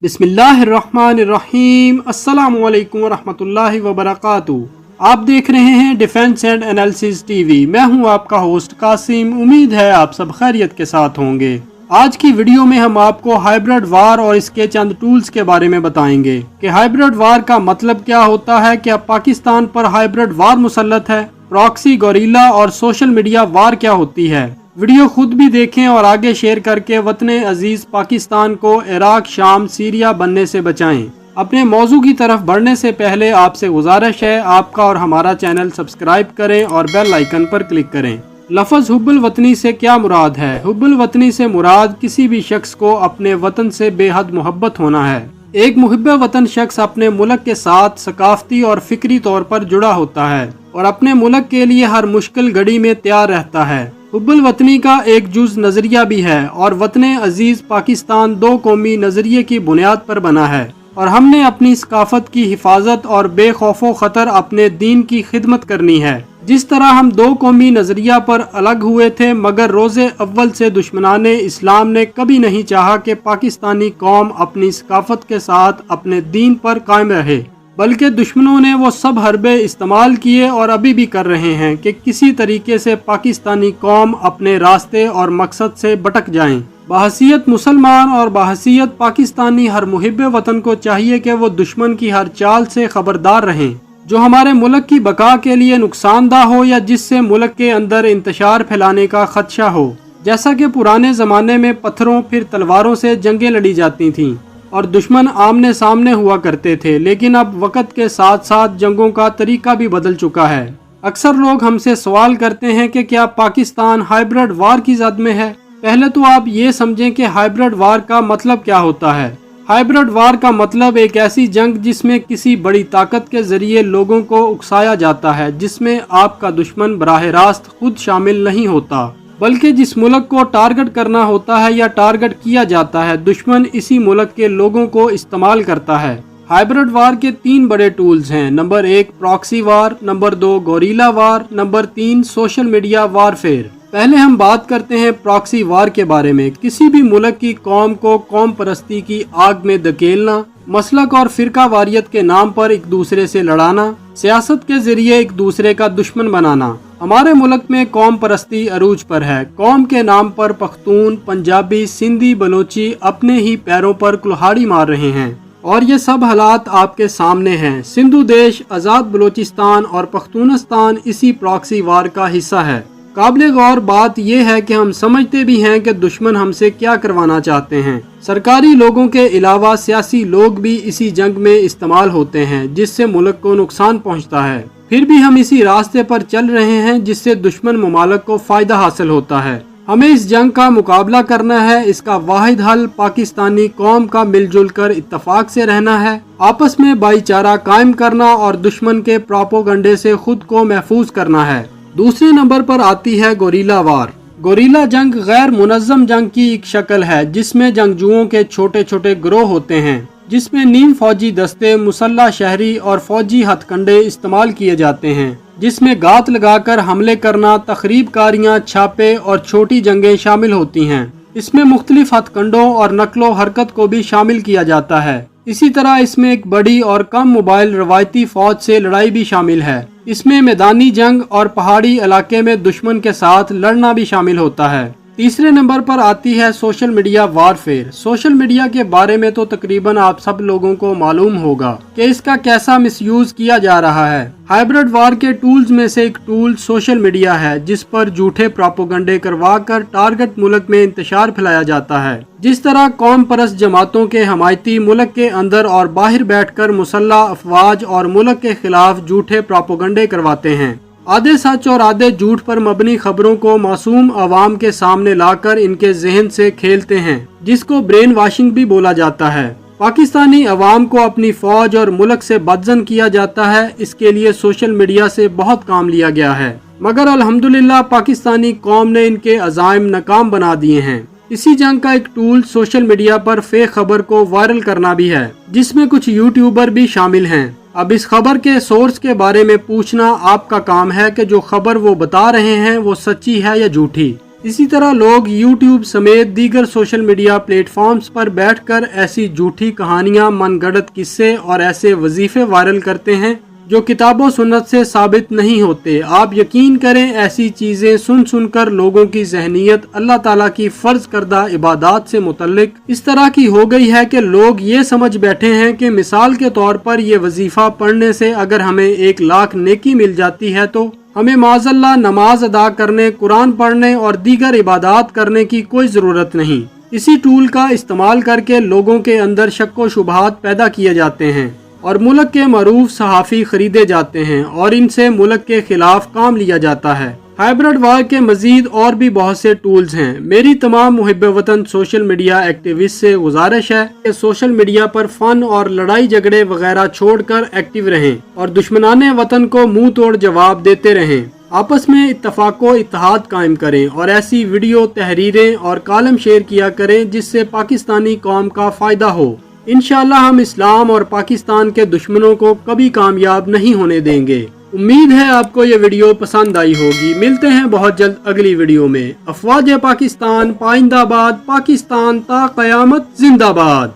बिस्मिल्लाहिर्रहमानिर्रहीम। अस्सलामु अलैकुम वरहमतुल्लाहि वबरकातुहू। आप देख रहे हैं डिफेंस एंड एनालिसिस टीवी। मैं हूं आपका होस्ट कासिम। उम्मीद है आप सब खैरियत के साथ होंगे। आज की वीडियो में हम आपको हाइब्रिड वार और इसके चंद टूल्स के बारे में बताएंगे कि हाइब्रिड वार का मतलब क्या होता है, क्या पाकिस्तान पर हाइब्रिड वार मुसल्लत है, प्रॉक्सी, गोरिल्ला और सोशल मीडिया वार क्या होती है। वीडियो खुद भी देखें और आगे शेयर करके वतन अजीज पाकिस्तान को इराक, शाम, सीरिया बनने से बचाएं। अपने मौजू की तरफ बढ़ने से पहले आपसे गुजारिश है आपका और हमारा चैनल सब्सक्राइब करें और बेल आइकन पर क्लिक करें। लफ्ज़ हुब्बुल वतनी से क्या मुराद है? हुब्बुल वतनी से मुराद किसी भी शख्स को अपने वतन से बेहद मोहब्बत होना है। एक मुहिब्बे वतन शख्स अपने मुल्क के साथ सकाफती और फिक्री तौर पर जुड़ा होता है और अपने मुल्क के लिए हर मुश्किल घड़ी में तैयार रहता है। हुब्बुल वतनी का एक जुज नजरिया भी है और वतन अजीज पाकिस्तान दो कौमी नजरिए की बुनियाद पर बना है और हमने अपनी सकाफत की हिफाजत और बेखौफो खतर अपने दीन की खिदमत करनी है। जिस तरह हम दो कौमी नजरिया पर अलग हुए थे, मगर रोजे अव्वल से दुश्मनाने इस्लाम ने कभी नहीं चाहा कि पाकिस्तानी कौम अपनी सकाफत के साथ अपने दीन पर कायम रहे, बल्कि दुश्मनों ने वो सब हरबे इस्तेमाल किए और अभी भी कर रहे हैं कि किसी तरीके से पाकिस्तानी कौम अपने रास्ते और मकसद से भटक जाएं। बहसीयत मुसलमान और बहसीयत पाकिस्तानी हर मुहिब्बे वतन को चाहिए कि वो दुश्मन की हर चाल से खबरदार रहें जो हमारे मुल्क की बका के लिए नुकसानदा हो या जिससे मुल्क के अंदर इंतशार फैलाने का खदशा हो। जैसा कि पुराने ज़माने में पत्थरों फिर तलवारों से जंगें लड़ी जाती थीं और दुश्मन आमने सामने हुआ करते थे, लेकिन अब वक्त के साथ साथ जंगों का तरीका भी बदल चुका है। अक्सर लोग हमसे सवाल करते हैं कि क्या पाकिस्तान हाइब्रिड वार की जद में है। पहले तो आप ये समझें कि हाइब्रिड वार का मतलब क्या होता है। हाइब्रिड वार का मतलब एक ऐसी जंग जिसमें किसी बड़ी ताकत के जरिए लोगों को उकसाया जाता है, जिसमें आपका दुश्मन बराह रास्त खुद शामिल नहीं होता, बल्कि जिस मुल्क को टारगेट करना होता है या टारगेट किया जाता है, दुश्मन इसी मुल्क के लोगों को इस्तेमाल करता है। हाइब्रिड वार के तीन बड़े टूल्स हैं। Number 1 proxy war, number 2 guerrilla war, number 3 social media warfare. पहले हम बात करते हैं प्रॉक्सी वार के बारे में। किसी भी मुल्क की कौम को कौम परस्ती की आग में धकेलना, मसलक और फिरका वारियत के नाम पर एक दूसरे से लड़ाना, सियासत के जरिए एक दूसरे का दुश्मन बनाना। हमारे मुल्क में कौम परस्ती अरूज पर है। कौम के नाम पर पख्तून, पंजाबी, सिंधी, बलोची अपने ही पैरों पर कुल्हाड़ी मार रहे हैं और ये सब हालात आपके सामने हैं। सिंधु देश, आज़ाद बलोचिस्तान और पख्तूनस्तान इसी प्रॉक्सी वार का हिस्सा है। काबिल गौर बात यह है कि हम समझते भी हैं कि दुश्मन हमसे क्या करवाना चाहते हैं। सरकारी लोगों के अलावा सियासी लोग भी इसी जंग में इस्तेमाल होते हैं, जिससे मुल्क को नुकसान पहुंचता है। फिर भी हम इसी रास्ते पर चल रहे हैं जिससे दुश्मन ममालिक को फायदा हासिल होता है। हमें इस जंग का मुकाबला करना है। इसका वाहिद हल पाकिस्तानी कौम का मिलजुल कर इत्तफाक से रहना है, आपस में भाईचारा कायम करना और दुश्मन के प्रोपोगंडे से खुद को महफूज करना है। दूसरे नंबर पर आती है गोरिल्ला वार। गोरिल्ला जंग गैर मुनज़्ज़म जंग की एक शक्ल है जिसमें जंगजुओं के छोटे छोटे गिरोह होते हैं, जिसमें नीम फौजी दस्ते, मुसल्ला शहरी और फौजी हथकंडे इस्तेमाल किए जाते हैं, जिसमें गात लगाकर हमले करना, तखरीबकारियां, छापे और छोटी जंगें शामिल होती हैं। इसमें मुख्तलिफ हथकंडों और नकलो हरकत को भी शामिल किया जाता है। इसी तरह इसमें एक बड़ी और कम मोबाइल रवायती फौज से लड़ाई भी शामिल है। इसमें मैदानी जंग और पहाड़ी इलाके में दुश्मन के साथ लड़ना भी शामिल होता है। तीसरे नंबर पर आती है social media warfare. Social media के बारे में तो तकरीबन आप सब लोगों को मालूम होगा कि इसका कैसा मिसयूज किया जा रहा है। हाइब्रिड वार के टूल्स में से एक टूल सोशल मीडिया है, जिस पर झूठे प्रोपोगंडे करवाकर टारगेट मुल्क में इंतशार फैलाया जाता है। जिस तरह कौम परस्त जमातों के हमायती मुल्क के अंदर और बाहर बैठकर मुसल्ला अफवाज और मुल्क के खिलाफ झूठे प्रोपोगंडे करवाते हैं। आधे सच और आधे झूठ पर मबनी खबरों को मासूम आवाम के सामने लाकर इनके जहन से खेलते हैं, जिसको ब्रेन वॉशिंग भी बोला जाता है। पाकिस्तानी अवाम को अपनी फौज और मुल्क से बदजन किया जाता है। इसके लिए सोशल मीडिया से बहुत काम लिया गया है, मगर अल्हम्दुलिल्लाह पाकिस्तानी कौम ने इनके अज़ाइम नाकाम बना दिए हैं। इसी जंग का एक टूल सोशल मीडिया पर फेक खबर को वायरल करना भी है, जिसमें कुछ यूट्यूबर भी शामिल हैं। अब इस खबर के सोर्स के बारे में पूछना आपका काम है कि जो खबर वो बता रहे हैं वो सच्ची है या झूठी। इसी तरह लोग YouTube समेत दीगर सोशल मीडिया प्लेटफॉर्म्स पर बैठकर ऐसी झूठी कहानियां, मनगढ़ंत किस्से और ऐसे वजीफे वायरल करते हैं जो किताबों सुन्नत से साबित नहीं होते। आप यकीन करें, ऐसी चीजें सुन सुनकर लोगों की जहनीत अल्लाह ताला की फर्ज करदा इबादत से मुतल्लिक इस तरह की हो गई है कि लोग ये समझ बैठे हैं कि मिसाल के तौर पर ये वजीफा पढ़ने से अगर हमें 1 लाख नेकी मिल जाती है तो हमें माज़अल्लाह नमाज अदा करने, कुरान पढ़ने और दीगर इबादत करने की कोई ज़रूरत नहीं। इसी टूल का इस्तेमाल करके लोगों के अंदर शक व शुबहात पैदा किए जाते हैं और मुल्क के मरूफ सहाफ़ी खरीदे जाते हैं और इनसे मुल्क के खिलाफ काम लिया जाता है। हाइब्रिड वार के मजीद और भी बहुत से टूल्स हैं। मेरी तमाम मुहिब वतन सोशल मीडिया एक्टिविस्ट से गुजारिश है कि सोशल मीडिया पर फन और लड़ाई झगड़े वगैरह छोड़कर एक्टिव रहें और दुश्मनाने वतन को मुंह तोड़ जवाब देते रहें। आपस में इत्तफाको इत्तेहाद कायम करें और ऐसी वीडियो, तहरीरें और कालम शेयर किया करें जिससे पाकिस्तानी कौम का फायदा हो। इंशाअल्लाह हम इस्लाम और पाकिस्तान के दुश्मनों को कभी कामयाब नहीं होने देंगे। उम्मीद है आपको ये वीडियो पसंद आई होगी। मिलते हैं बहुत जल्द अगली वीडियो में। अफवाज पाकिस्तान पाइंदाबाद, पाकिस्तान ता क़यामत जिंदाबाद।